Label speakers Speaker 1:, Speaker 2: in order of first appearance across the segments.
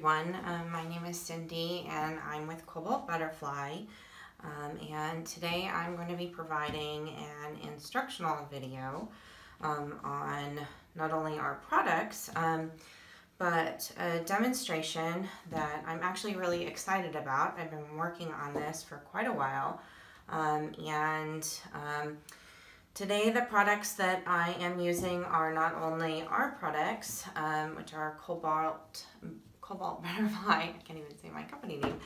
Speaker 1: everyone. My name is Cindy and I'm with Cobalt Butterfly, and today I'm going to be providing an instructional video on not only our products but a demonstration that I'm actually really excited about. I've been working on this for quite a while, today the products that I am using are not only our products, which are Cobalt Butterfly, I can't even say my company name,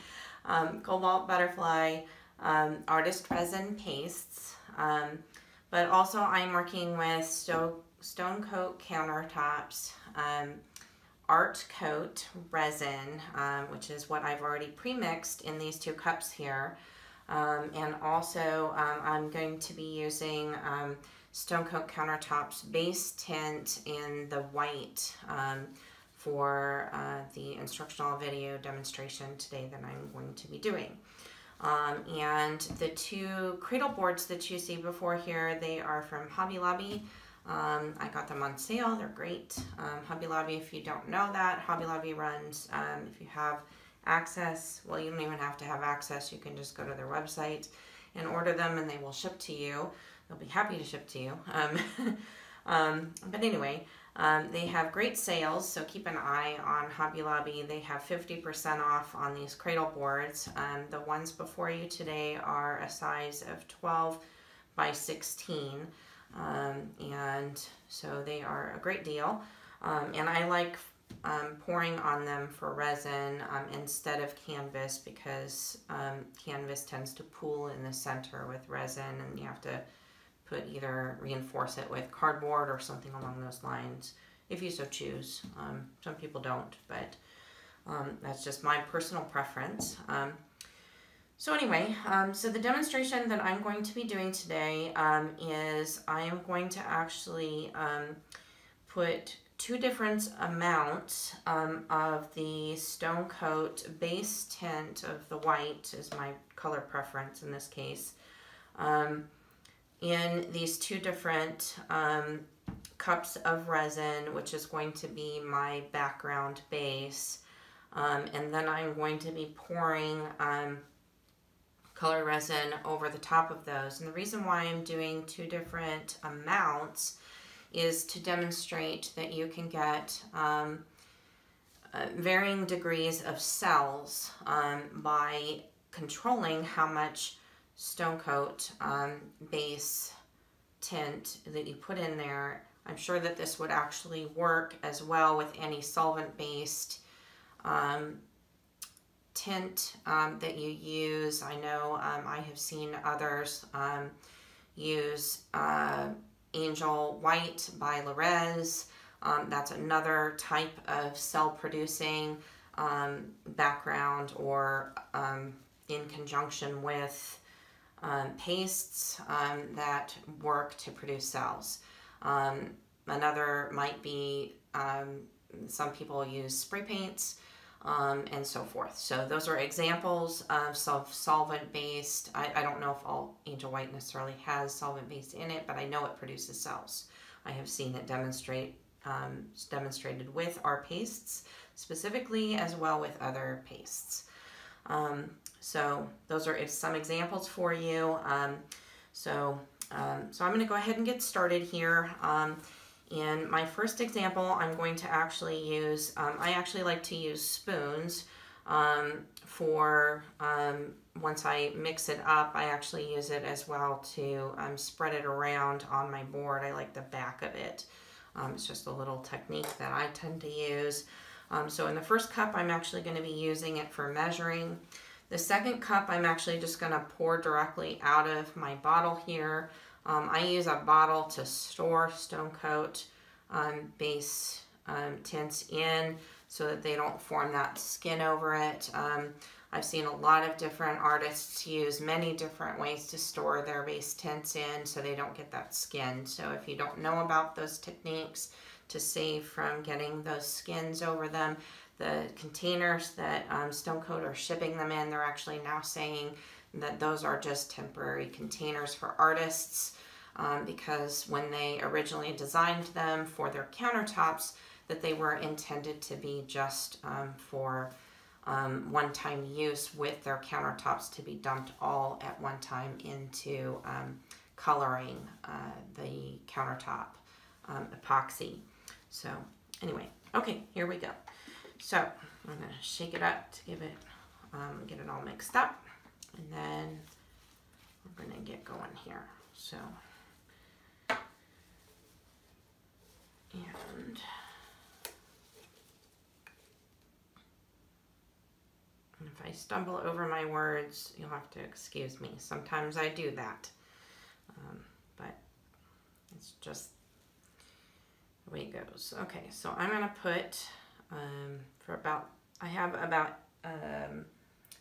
Speaker 1: Cobalt Butterfly Artist Resin Pastes, but also I'm working with Stone Coat Countertops Art Coat Resin, which is what I've already pre-mixed in these two cups here. And also I'm going to be using Stone Coat Countertop's base tint in the white for the instructional video demonstration today that I'm going to be doing. And the two cradle boards that you see before here, they are from Hobby Lobby. I got them on sale. They're great. Hobby Lobby, if you don't know that, Hobby Lobby runs, if you have access, well, you don't even have to have access. You can just go to their website and order them and they will ship to you. They'll be happy to ship to you. But anyway, they have great sales, so keep an eye on Hobby Lobby. They have 50% off on these cradle boards. The ones before you today are a size of 12 by 16. And so they are a great deal. And I like pouring on them for resin instead of canvas, because canvas tends to pool in the center with resin and you have to either reinforce it with cardboard or something along those lines, if you so choose. Some people don't, but that's just my personal preference. So anyway, so the demonstration that I'm going to be doing today is I am going to actually put two different amounts of the Stone Coat base tint of the white, is my color preference in this case, in these two different cups of resin, which is going to be my background base. And then I'm going to be pouring color resin over the top of those. And the reason why I'm doing two different amounts is to demonstrate that you can get varying degrees of cells by controlling how much Stone Coat base tint that you put in there. I'm sure that this would actually work as well with any solvent-based tint that you use. I know I have seen others use Angel White by Resin. That's another type of cell producing background, or in conjunction with pastes that work to produce cells. Another might be, some people use spray paints and so forth. So those are examples of solvent-based. I don't know if all Angel White necessarily has solvent-based in it, but I know it produces cells. I have seen it demonstrated with our pastes specifically, as well with other pastes. So those are some examples for you. So I'm going to go ahead and get started here. In my first example, I'm going to actually use, I actually like to use spoons for, once I mix it up, I actually use it as well to spread it around on my board. I like the back of it. It's just a little technique that I tend to use. So in the first cup, I'm actually going to be using it for measuring. The second cup, I'm actually just going to pour directly out of my bottle here. I use a bottle to store Stone Coat base tints in, so that they don't form that skin over it. I've seen a lot of different artists use many different ways to store their base tints in so they don't get that skin. So if you don't know about those techniques to save from getting those skins over them, the containers that Stone Coat are shipping them in, they're actually now saying that those are just temporary containers for artists, because when they originally designed them for their countertops, that they were intended to be just for one-time use, with their countertops to be dumped all at one time into coloring the countertop epoxy. So anyway, okay, here we go. So I'm going to shake it up to give it, get it all mixed up, and then we're going to get going here. So, and if I stumble over my words, you'll have to excuse me. Sometimes I do that, but it's just the way it goes. Okay, so I'm going to put for about, I have about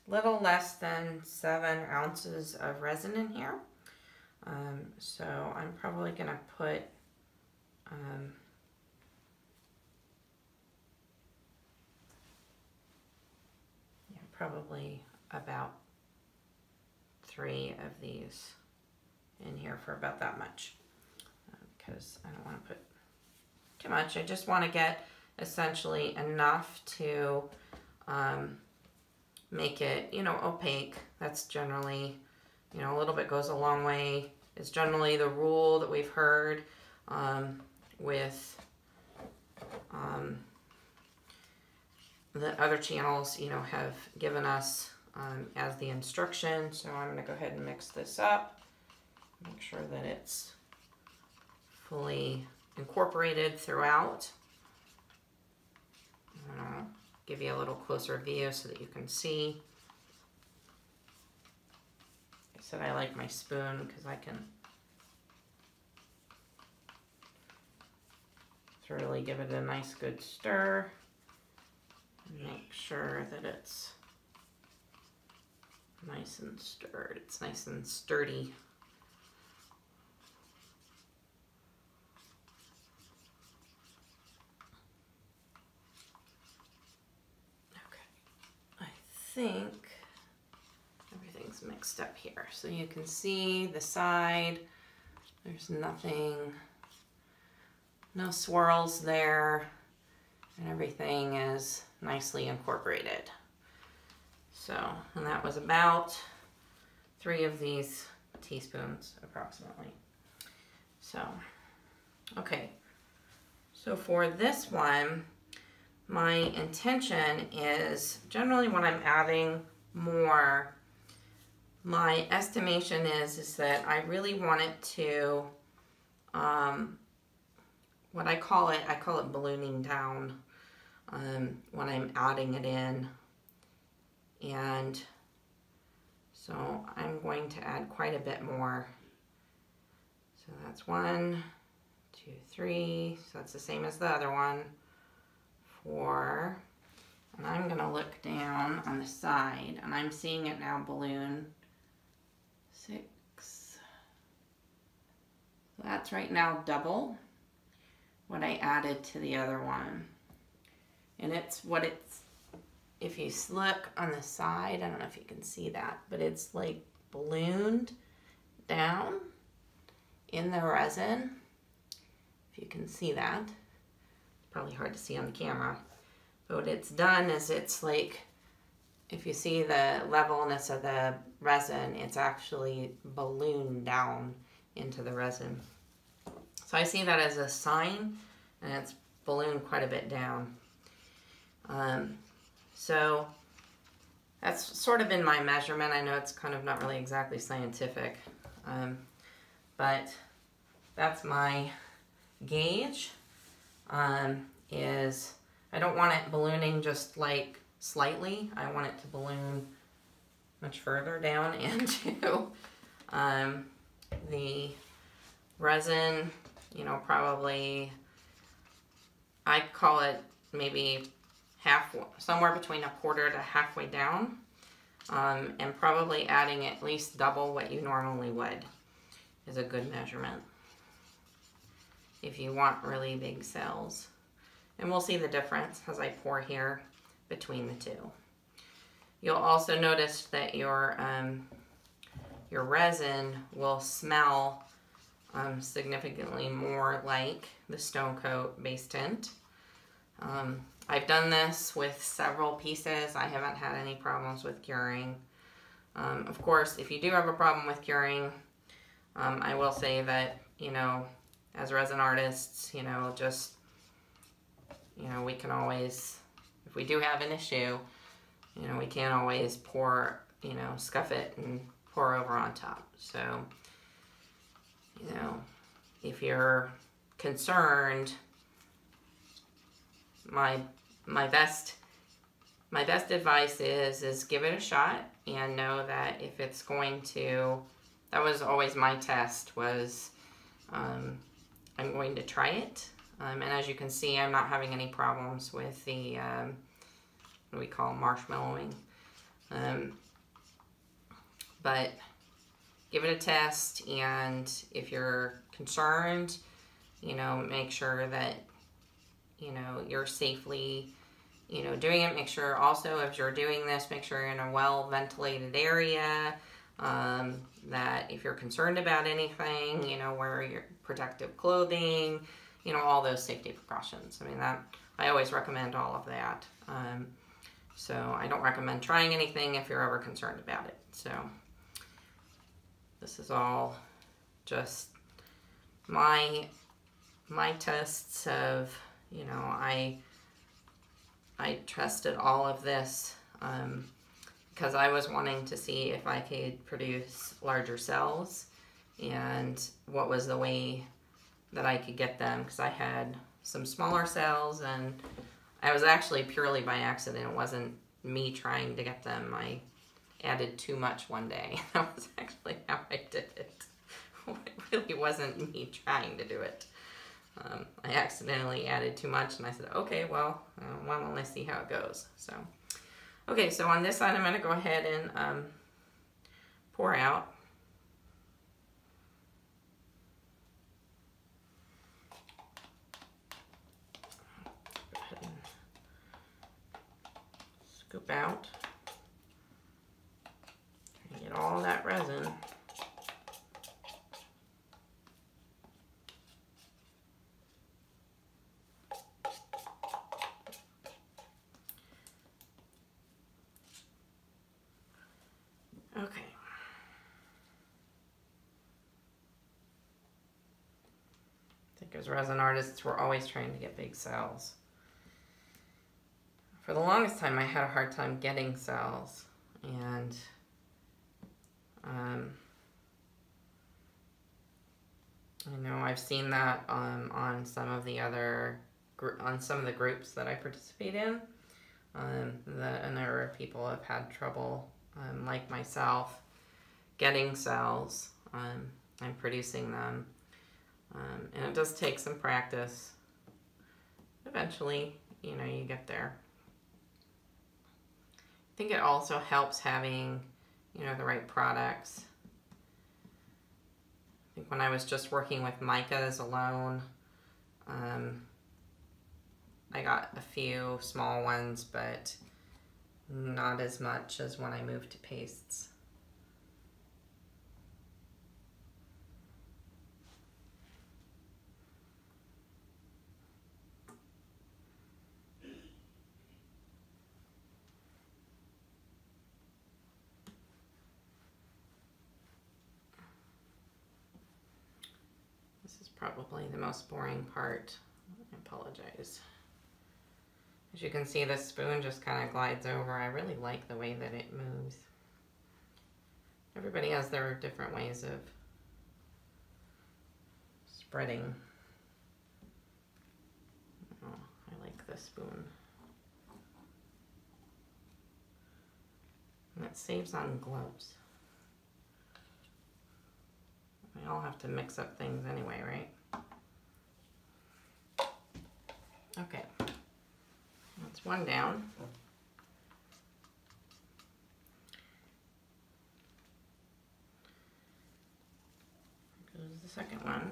Speaker 1: little less than 7 ounces of resin in here. So I'm probably going to put probably about 3 of these in here for about that much, because I don't want to put too much. I just want to get essentially enough to make it, you know, opaque. That's generally, you know, a little bit goes a long way. It's generally the rule that we've heard with the other channels, you know, have given us as the instruction. So I'm going to go ahead and mix this up, make sure that it's fully incorporated throughout. I'll give you a little closer view so that you can see. I said I like my spoon because I can thoroughly give it a nice good stir and make sure that it's nice and stirred. It's nice and sturdy. I think everything's mixed up here. So you can see the side, there's nothing, no swirls there, and everything is nicely incorporated. So, and that was about 3 of these teaspoons approximately. So, okay. So for this one, my intention is, generally when I'm adding more, my estimation is that I really want it to, what I call it ballooning down when I'm adding it in. And so I'm going to add quite a bit more. So that's 1, 2, 3, so that's the same as the other one. 4, and I'm going to look down on the side, and I'm seeing it now balloon. 6, so that's right now double what I added to the other one. And it's what it's, if you look on the side, I don't know if you can see that, but it's like ballooned down in the resin. If you can see that. Probably hard to see on the camera, but what it's done is it's like, if you see the levelness of the resin, it's actually ballooned down into the resin. So I see that as a sign, and it's ballooned quite a bit down. So that's sort of in my measurement. I know it's kind of not really exactly scientific, but that's my gauge. Is I don't want it ballooning just like slightly. I want it to balloon much further down into the resin, you know, probably, I call it maybe half, somewhere between 1/4 to halfway down, and probably adding at least double what you normally would is a good measurement if you want really big cells. And we'll see the difference as I pour here between the two. You'll also notice that your resin will smell significantly more like the Stone Coat base tint. I've done this with several pieces. I haven't had any problems with curing. Of course, if you do have a problem with curing, I will say that, you know, as resin artists, you know, just, you know, we can always, if we do have an issue, you know, we can't always pour, you know, scuff it and pour over on top. So, you know, if you're concerned, my best advice is give it a shot and know that if it's going to, that was always my test, was I'm going to try it. And as you can see, I'm not having any problems with the, what we call marshmallowing. But give it a test, and if you're concerned, you know, make sure that, you know, you're safely, you know, doing it. Make sure also, if you're doing this, make sure you're in a well-ventilated area, that if you're concerned about anything, you know, wear your protective clothing, you know, all those safety precautions. I mean, that, I always recommend all of that. So I don't recommend trying anything if you're ever concerned about it. So this is all just my tests of, you know, I tested all of this because I was wanting to see if I could produce larger cells and what was the way that I could get them, because I had some smaller cells, and I was actually purely by accident. It wasn't me trying to get them. I added too much one day. That was actually how I did it. It really wasn't me trying to do it. I accidentally added too much, and I said, okay, well, why don't I see how it goes? So, okay, so on this side, I'm going to go ahead and pour out. Go ahead and scoop out and get all that resin. Okay. I think as resin artists, we're always trying to get big cells. For the longest time, I had a hard time getting cells, and I know I've seen that on some of the other groups that I participate in. That a number of people have had trouble, like myself, getting cells and producing them. And it does take some practice. Eventually, you know, you get there. I think it also helps having, you know, the right products. I think when I was just working with micas alone, I got a few small ones, but not as much as when I moved to pastes. This is probably the most boring part. I apologize. As you can see, this spoon just kind of glides over. I really like the way that it moves. Everybody has their different ways of spreading. Oh, I like this spoon. And it saves on gloves. We all have to mix up things anyway, right? Okay. That's one down. Here goes the second one.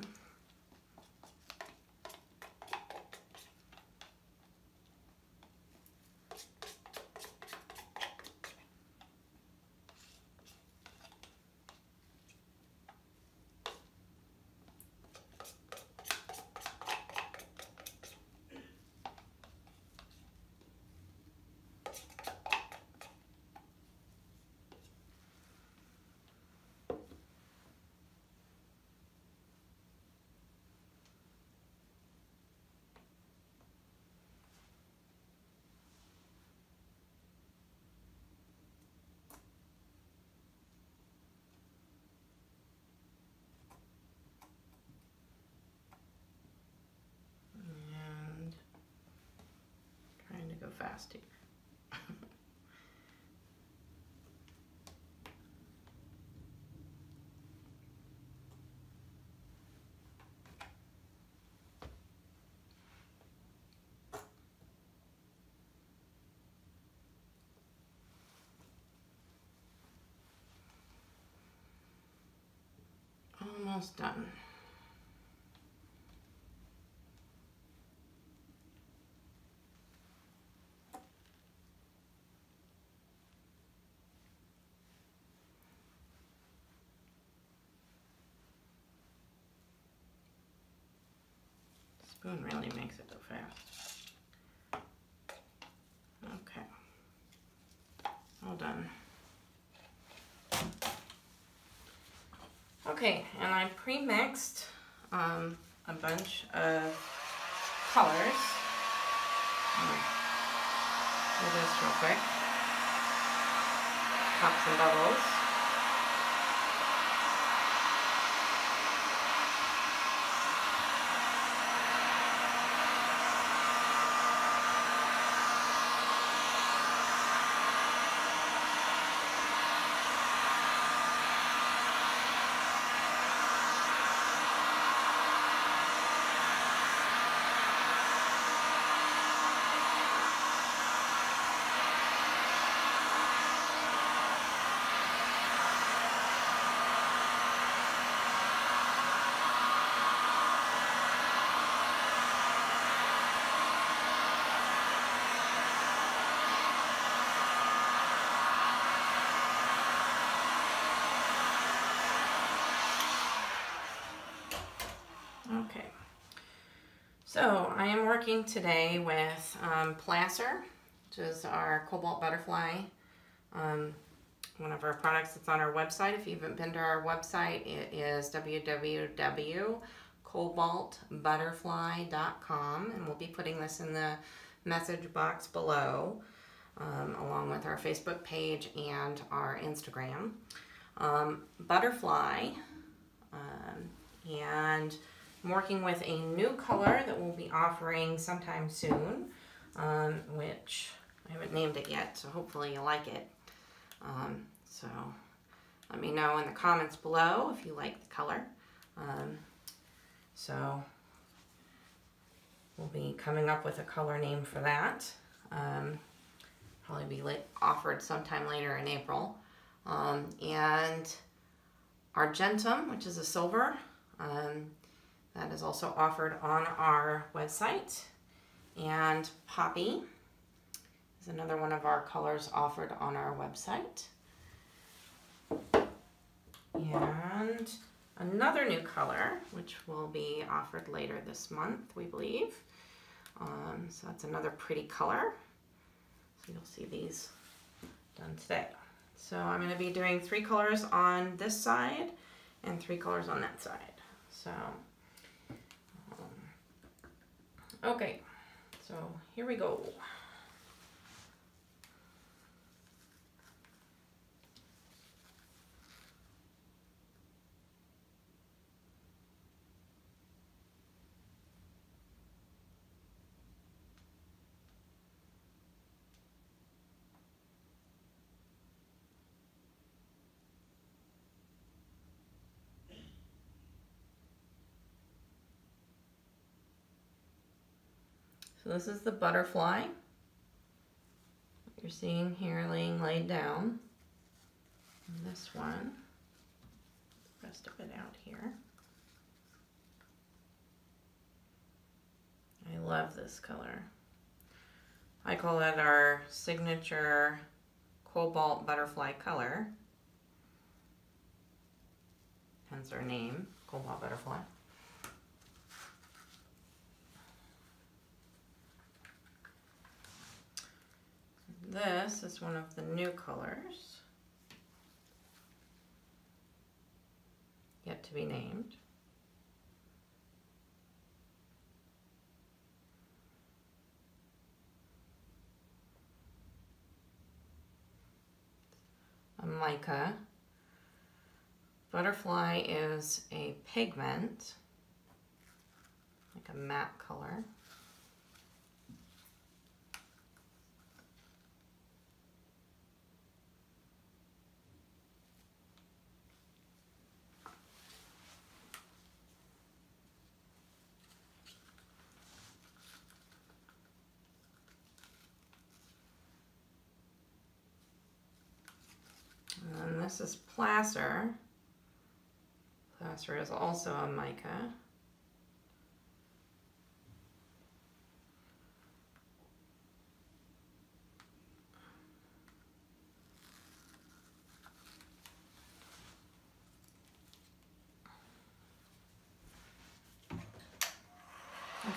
Speaker 1: fast here. Almost done. Spoon really makes it go fast. Okay. All done. Okay, and I pre-mixed a bunch of colors. Do this real quick. Pop some bubbles. Okay, so I am working today with Placer, which is our Cobalt Butterfly, one of our products that's on our website. If you haven't been to our website, it is www.cobaltbutterfly.com, and we'll be putting this in the message box below, along with our Facebook page and our Instagram. Butterfly, and I'm working with a new color that we'll be offering sometime soon, which I haven't named it yet, so hopefully you like it. So let me know in the comments below if you like the color. So we'll be coming up with a color name for that. Probably be offered sometime later in April. And Argentum, which is a silver, that is also offered on our website. And Poppy is another one of our colors offered on our website. And another new color, which will be offered later this month, we believe. So that's another pretty color. So you'll see these done today. So I'm going to be doing 3 colors on this side and 3 colors on that side. So, okay, so here we go. So this is the butterfly you're seeing here laid down. And this one, the rest of it out here. I love this color. I call it our signature Cobalt Butterfly color. Hence our name, Cobalt Butterfly. This is one of the new colors, yet to be named. A mica. Butterfly is a pigment, like a matte color. this is placer. Placer is also a mica.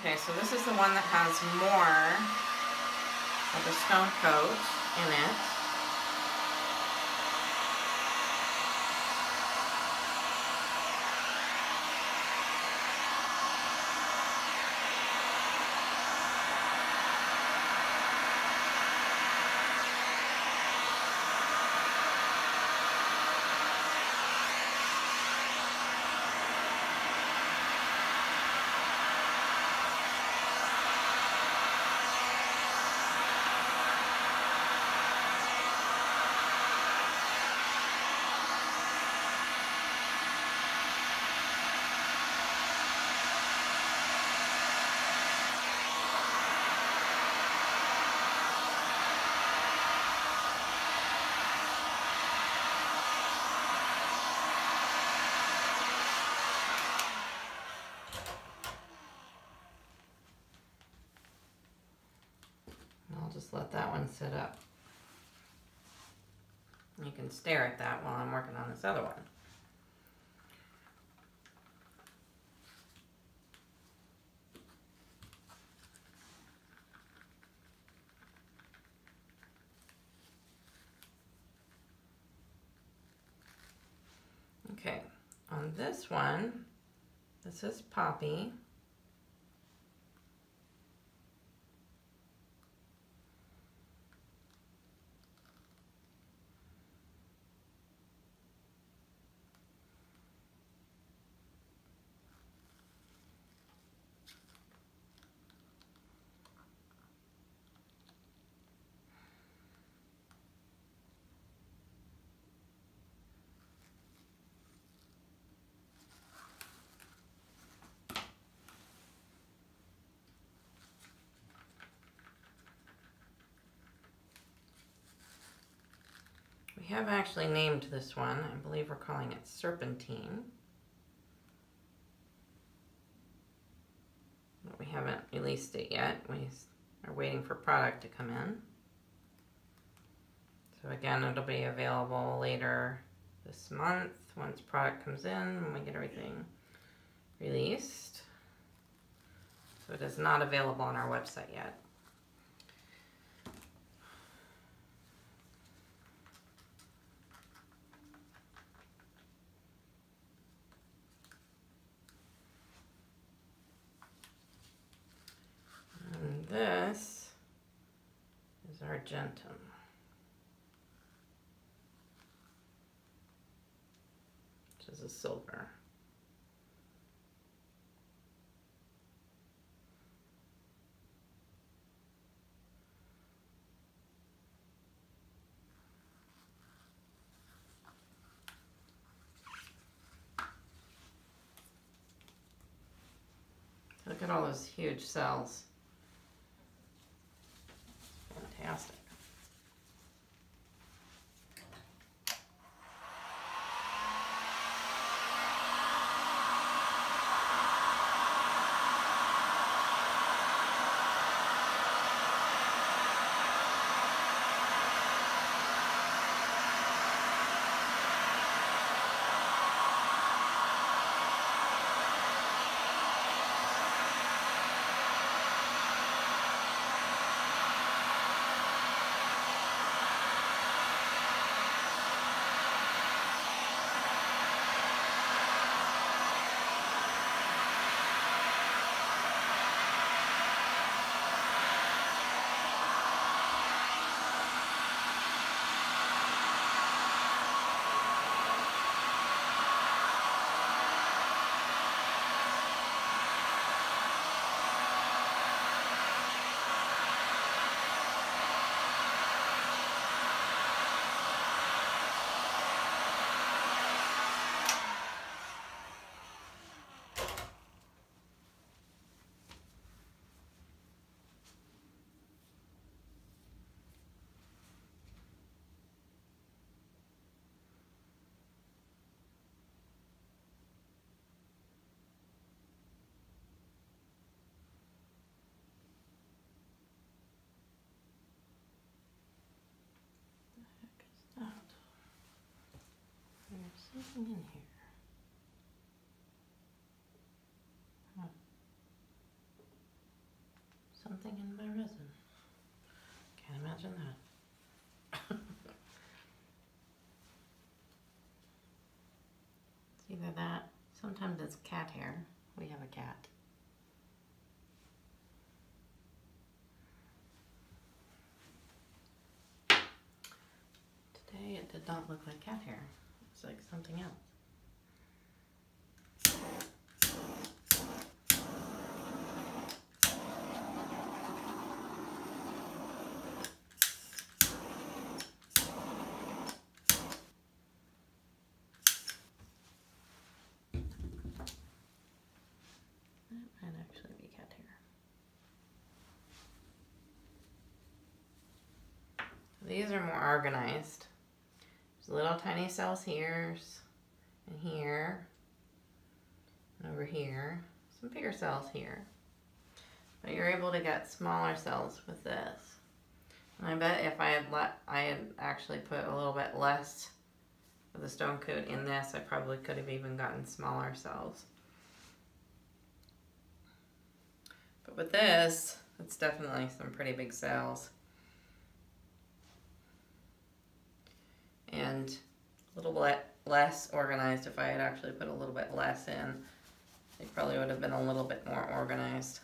Speaker 1: Okay, so this is the one that has more of the stone coat in it. I'll just let that one sit up. You can stare at that while I'm working on this other one. Okay, on this one, this is Poppy. We have actually named this one. I believe we're calling it Serpentine. But we haven't released it yet. We are waiting for product to come in. So again, it'll be available later this month once product comes in and we get everything released. So it is not available on our website yet. And this is Argentum. Which is a silver. Look at all those huge cells. Fantastic. something in here. Huh. Something in my resin. Can't imagine that. It's either that, sometimes it's cat hair. We have a cat. Today it did not look like cat hair. It's like something else. That might actually be cat hair. These are more organized. There's little tiny cells here and here and over here. Some bigger cells here. But you're able to get smaller cells with this. And I bet if I had actually put a little bit less of the Stone Coat in this, I probably could have even gotten smaller cells. But with this, it's definitely some pretty big cells. And a little bit less organized. If I had actually put a little bit less in, it probably would have been a little bit more organized.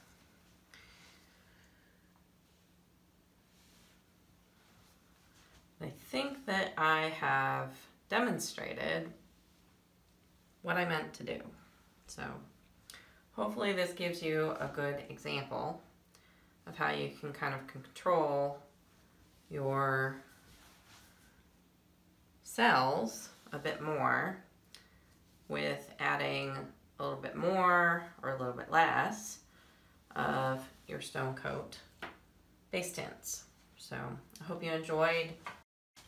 Speaker 1: I think that I have demonstrated what I meant to do. So hopefully this gives you a good example of how you can kind of control your cells a bit more with adding a little bit more or a little bit less of your Stone Coat base tints. So I hope you enjoyed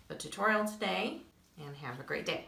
Speaker 1: the tutorial today and have a great day.